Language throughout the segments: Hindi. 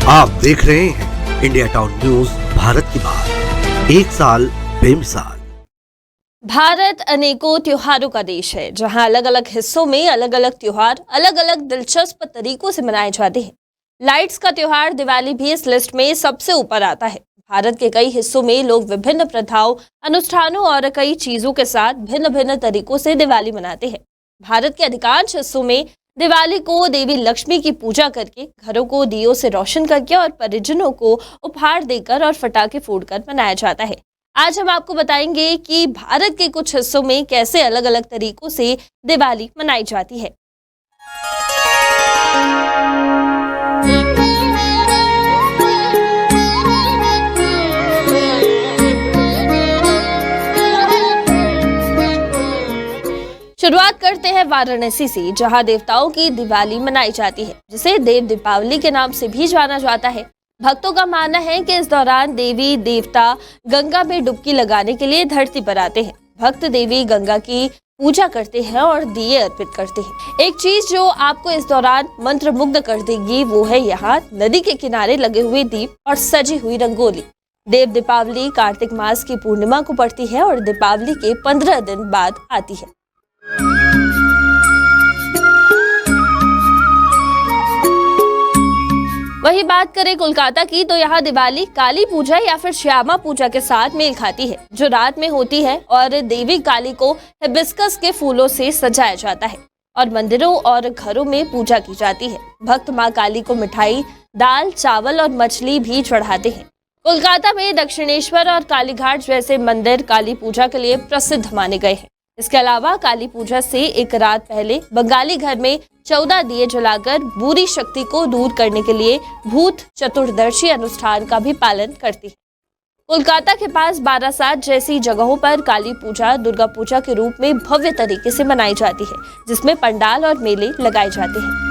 आप देख रहे हैं इंडिया टाउन न्यूज भारत की बात, एक साल बेमिसाल। भारत अनेकों त्योहारों का देश है, जहां अलग अलग हिस्सों में अलग अलग त्योहार अलग अलग दिलचस्प तरीकों से मनाए जाते हैं। लाइट्स का त्योहार दिवाली भी इस लिस्ट में सबसे ऊपर आता है। भारत के कई हिस्सों में लोग विभिन्न प्रथाओं, अनुष्ठानों और कई चीजों के साथ भिन्न भिन्न तरीकों से दिवाली मनाते हैं। भारत के अधिकांश हिस्सों में दिवाली को देवी लक्ष्मी की पूजा करके, घरों को दियों से रोशन करके और परिजनों को उपहार देकर और फटाखे फोड़कर मनाया जाता है। आज हम आपको बताएंगे कि भारत के कुछ हिस्सों में कैसे अलग अलग तरीकों से दिवाली मनाई जाती है। शुरुआत करते हैं वाराणसी से, जहां देवताओं की दिवाली मनाई जाती है, जिसे देव दीपावली के नाम से भी जाना जाता है। भक्तों का मानना है कि इस दौरान देवी देवता गंगा में डुबकी लगाने के लिए धरती पर आते हैं। भक्त देवी गंगा की पूजा करते हैं और दिए अर्पित करते हैं। एक चीज जो आपको इस दौरान मंत्रमुग्ध कर देगी वो है यहाँ नदी के किनारे लगे हुए दीप और सजी हुई रंगोली। देव दीपावली कार्तिक मास की पूर्णिमा को पड़ती है और दीपावली के 15 दिन बाद आती है। वही बात करें कोलकाता की, तो यहाँ दिवाली काली पूजा या फिर श्यामा पूजा के साथ मेल खाती है, जो रात में होती है और देवी काली को हिबिस्कस के फूलों से सजाया जाता है और मंदिरों और घरों में पूजा की जाती है। भक्त माँ काली को मिठाई, दाल, चावल और मछली भी चढ़ाते हैं। कोलकाता में दक्षिणेश्वर और कालीघाट जैसे मंदिर काली पूजा के लिए प्रसिद्ध माने गए हैं। इसके अलावा काली पूजा से एक रात पहले बंगाली घर में 14 दिए जलाकर बुरी शक्ति को दूर करने के लिए भूत चतुर्दशी अनुष्ठान का भी पालन करती है। कोलकाता के पास बारासात जैसी जगहों पर काली पूजा दुर्गा पूजा के रूप में भव्य तरीके से मनाई जाती है, जिसमें पंडाल और मेले लगाए जाते हैं।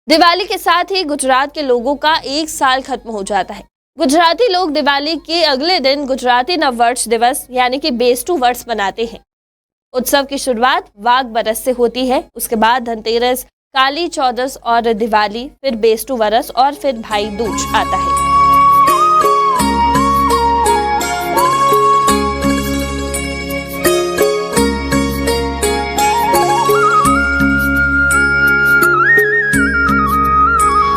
दिवाली के साथ ही गुजरात के लोगों का एक साल खत्म हो जाता है। गुजराती लोग दिवाली के अगले दिन गुजराती नववर्ष दिवस यानी कि बेस्टू वर्ष मनाते हैं। उत्सव की शुरुआत वाघ बरस से होती है। उसके बाद धनतेरस, काली चौदस और दिवाली, फिर बेस्टू वर्ष और फिर भाई दूज आता है।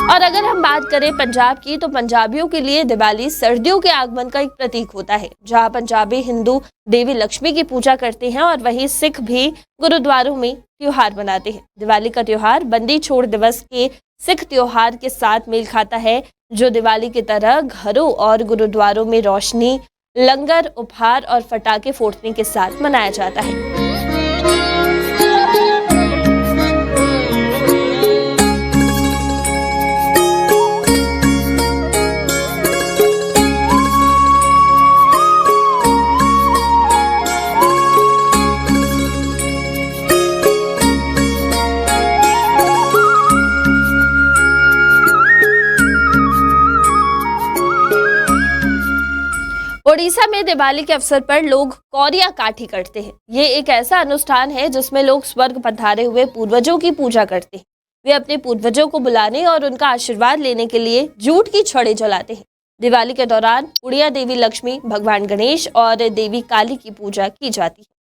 और अगर हम बात करें पंजाब की, तो पंजाबियों के लिए दिवाली सर्दियों के आगमन का एक प्रतीक होता है। जहां पंजाबी हिंदू देवी लक्ष्मी की पूजा करते हैं और वहीं सिख भी गुरुद्वारों में त्योहार मनाते हैं। दिवाली का त्योहार बंदी छोड़ दिवस के सिख त्योहार के साथ मेल खाता है, जो दिवाली की तरह घरों और गुरुद्वारों में रोशनी, लंगर, उपहार और फटाखे फोड़ने के साथ मनाया जाता है। ओडिशा में दिवाली के अवसर पर लोग कौरिया काठी करते हैं। ये एक ऐसा अनुष्ठान है जिसमें लोग स्वर्ग पधारे हुए पूर्वजों की पूजा करते हैं। वे अपने पूर्वजों को बुलाने और उनका आशीर्वाद लेने के लिए जूट की छड़ें जलाते हैं। दिवाली के दौरान उड़िया देवी लक्ष्मी, भगवान गणेश और देवी काली की पूजा की जाती है।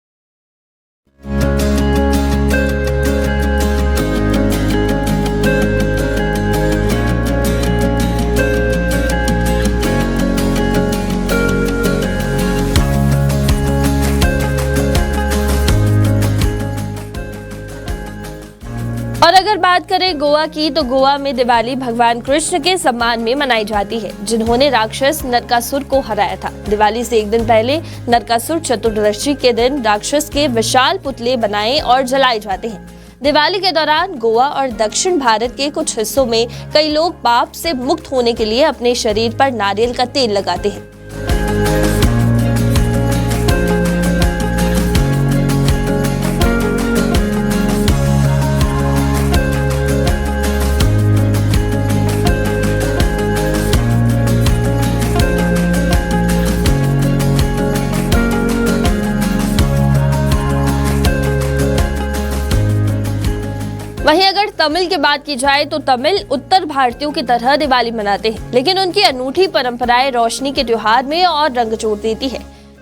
और अगर बात करें गोवा की, तो गोवा में दिवाली भगवान कृष्ण के सम्मान में मनाई जाती है, जिन्होंने राक्षस नरकासुर को हराया था। दिवाली से एक दिन पहले नरकासुर चतुर्दशी के दिन राक्षस के विशाल पुतले बनाए और जलाए जाते हैं। दिवाली के दौरान गोवा और दक्षिण भारत के कुछ हिस्सों में कई लोग पाप से मुक्त होने के लिए अपने शरीर पर नारियल का तेल लगाते हैं। तमिल की बात की जाए तो तमिल उत्तर भारतीयों की तरह दिवाली मनाते हैं, लेकिन उनकी अनूठी परंपराएं रोशनी के त्योहार में और रंग जोड़ देती है।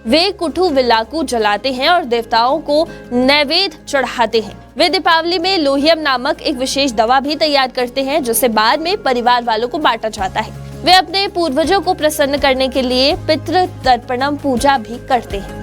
वे कुठू विलाकू जलाते हैं और देवताओं को नैवेद्य चढ़ाते हैं। वे दीपावली में लोहियम नामक एक विशेष दवा भी तैयार करते हैं, जिसे बाद में परिवार वालों को बांटा जाता है। वे अपने पूर्वजों को प्रसन्न करने के लिए पितृ तर्पणम पूजा भी करते हैं।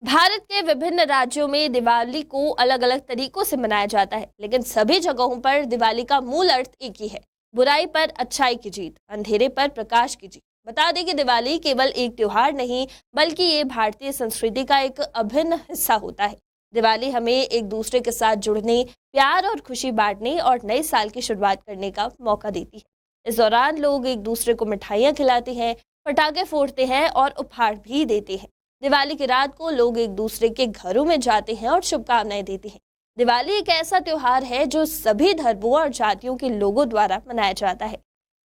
भारत के विभिन्न राज्यों में दिवाली को अलग अलग तरीकों से मनाया जाता है, लेकिन सभी जगहों पर दिवाली का मूल अर्थ एक ही है, बुराई पर अच्छाई की जीत, अंधेरे पर प्रकाश की जीत। बता दें कि दिवाली केवल एक त्योहार नहीं, बल्कि ये भारतीय संस्कृति का एक अभिन्न हिस्सा होता है। दिवाली हमें एक दूसरे के साथ जुड़ने, प्यार और खुशी बांटने और नए साल की शुरुआत करने का मौका देती है। इस दौरान लोग एक दूसरे को मिठाइयाँ खिलाते हैं, पटाखे फोड़ते हैं और उपहार भी देते हैं। दिवाली की रात को लोग एक दूसरे के घरों में जाते हैं और शुभकामनाएं देते हैं। दिवाली एक ऐसा त्योहार है जो सभी धर्मों और जातियों के लोगों द्वारा मनाया जाता है।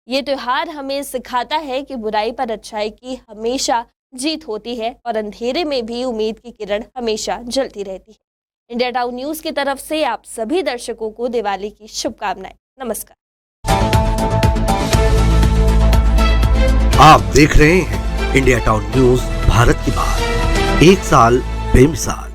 ये त्योहार हमें सिखाता है कि बुराई पर अच्छाई की हमेशा जीत होती है और अंधेरे में भी उम्मीद की किरण हमेशा जलती रहती है। इंडिया टाउन न्यूज की तरफ से आप सभी दर्शकों को दिवाली की शुभकामनाएं। नमस्कार। आप देख रहे हैं इंडिया टाउन न्यूज भारत की बात, एक साल बेमिसाल।